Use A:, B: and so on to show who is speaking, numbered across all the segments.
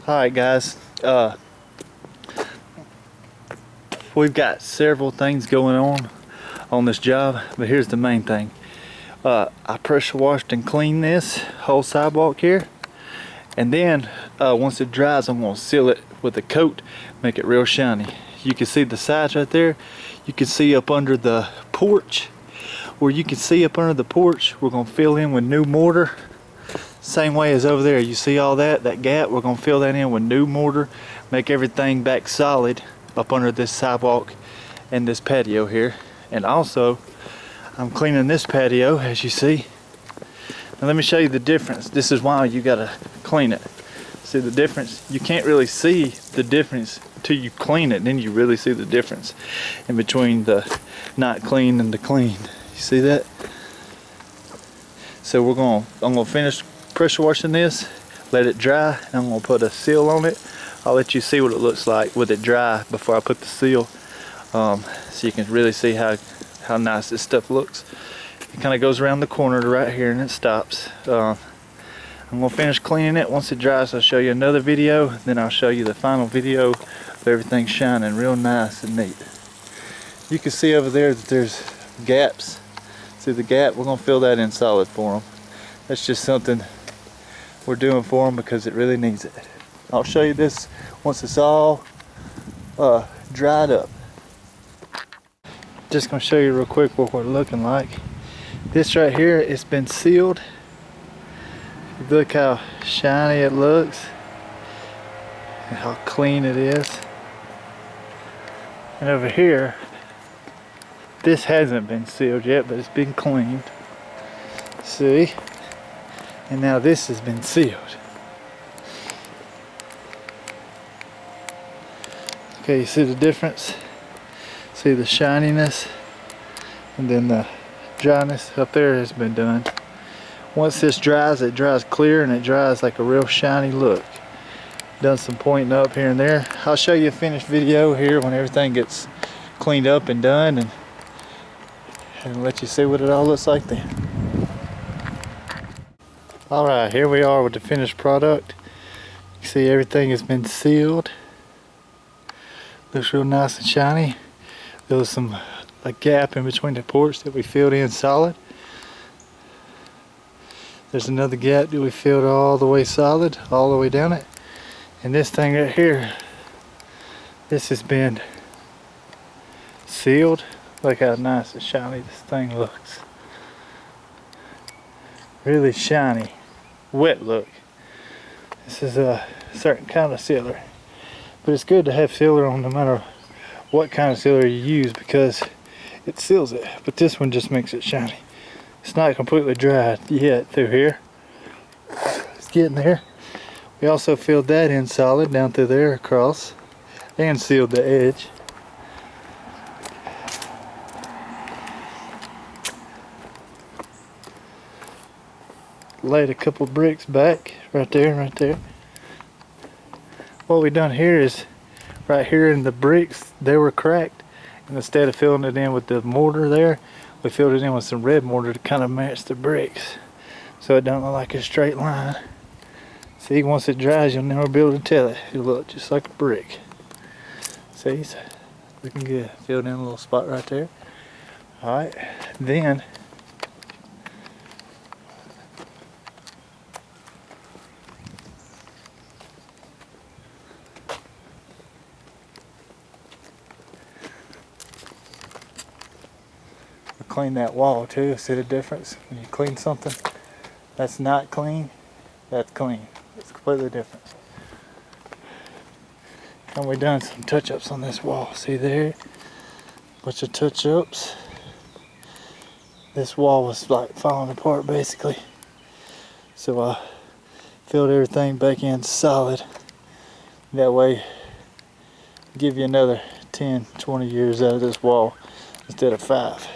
A: Alright guys, we've got several things going on this job, but here's the main thing. I pressure washed and cleaned this whole sidewalk here, and then once it dries I'm going to seal it with a coat, make it real shiny. You can see the sides right there. You can see up under the porch. Where you can see up under the porch, we're going to fill in with new mortar. Same way as over there, you see all that gap, we're going to fill that in with new mortar, make everything back solid up under this sidewalk and this patio here. And also, I'm cleaning this patio, as you see. Now let me show you the difference. This is why you got to clean it. See the difference? You can't really see the difference till you clean it, then you really see the difference in between the not clean and the clean. You see that? So I'm going to finish pressure washing this, let it dry, and I'm going to put a seal on it. I'll let you see what it looks like with it dry before I put the seal, so you can really see how nice this stuff looks. It kind of goes around the corner to right here and it stops. I'm going to finish cleaning it. Once it dries I'll show you another video, then I'll show you the final video of everything shining real nice and neat. You can see over there that there's gaps. See the gap? We're going to fill that in solid for them. That's just something we're doing for them because it really needs it. I'll show you this once it's all dried up. Just going to show you real quick what we're looking like. This right here, it's been sealed. Look how shiny it looks and how clean it is. And over here, this hasn't been sealed yet, but it's been cleaned. See? And now this has been sealed. Okay, you see the difference? See the shininess? And then the dryness up there has been done. Once this dries, it dries clear and it dries like a real shiny look. Done some pointing up here and there. I'll show you a finished video here when everything gets cleaned up and done, and let you see what it all looks like then. Alright, here we are with the finished product. You see everything has been sealed. Looks real nice and shiny. There was a gap in between the porch that we filled in solid. There's another gap that we filled all the way solid, all the way down it. And this thing right here, this has been sealed. Look how nice and shiny this thing looks. Really shiny, wet look. This is a certain kind of sealer. But it's good to have sealer on no matter what kind of sealer you use because it seals it. But this one just makes it shiny. It's not completely dried yet through here. It's getting there. We also filled that in solid down through there across and sealed the edge. Laid a couple bricks back right there and right there. What we done here is right here in the bricks, they were cracked, and instead of filling it in with the mortar there, we filled it in with some red mortar to kind of match the bricks so it don't look like a straight line. See, once it dries you'll never be able to tell it. It'll look just like a brick. See, it's looking good. Filled in a little spot right there. Alright, then clean that wall too. See the difference when you clean something that's not clean, that's clean. It's completely different. And we done some touch-ups on this wall. See there, bunch of touch-ups. This wall was like falling apart basically, so I filled everything back in solid. That way give you another 10-20 years out of this wall instead of 5.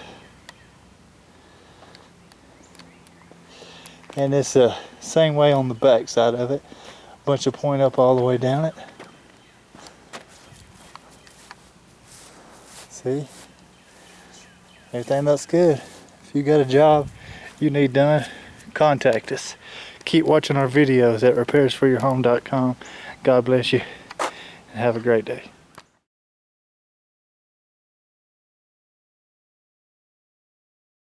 A: And it's the same way on the back side of it. Bunch of point up all the way down it. See? Everything looks good. If you got a job you need done, contact us. Keep watching our videos at repairsforyourhome.com. God bless you, and have a great day.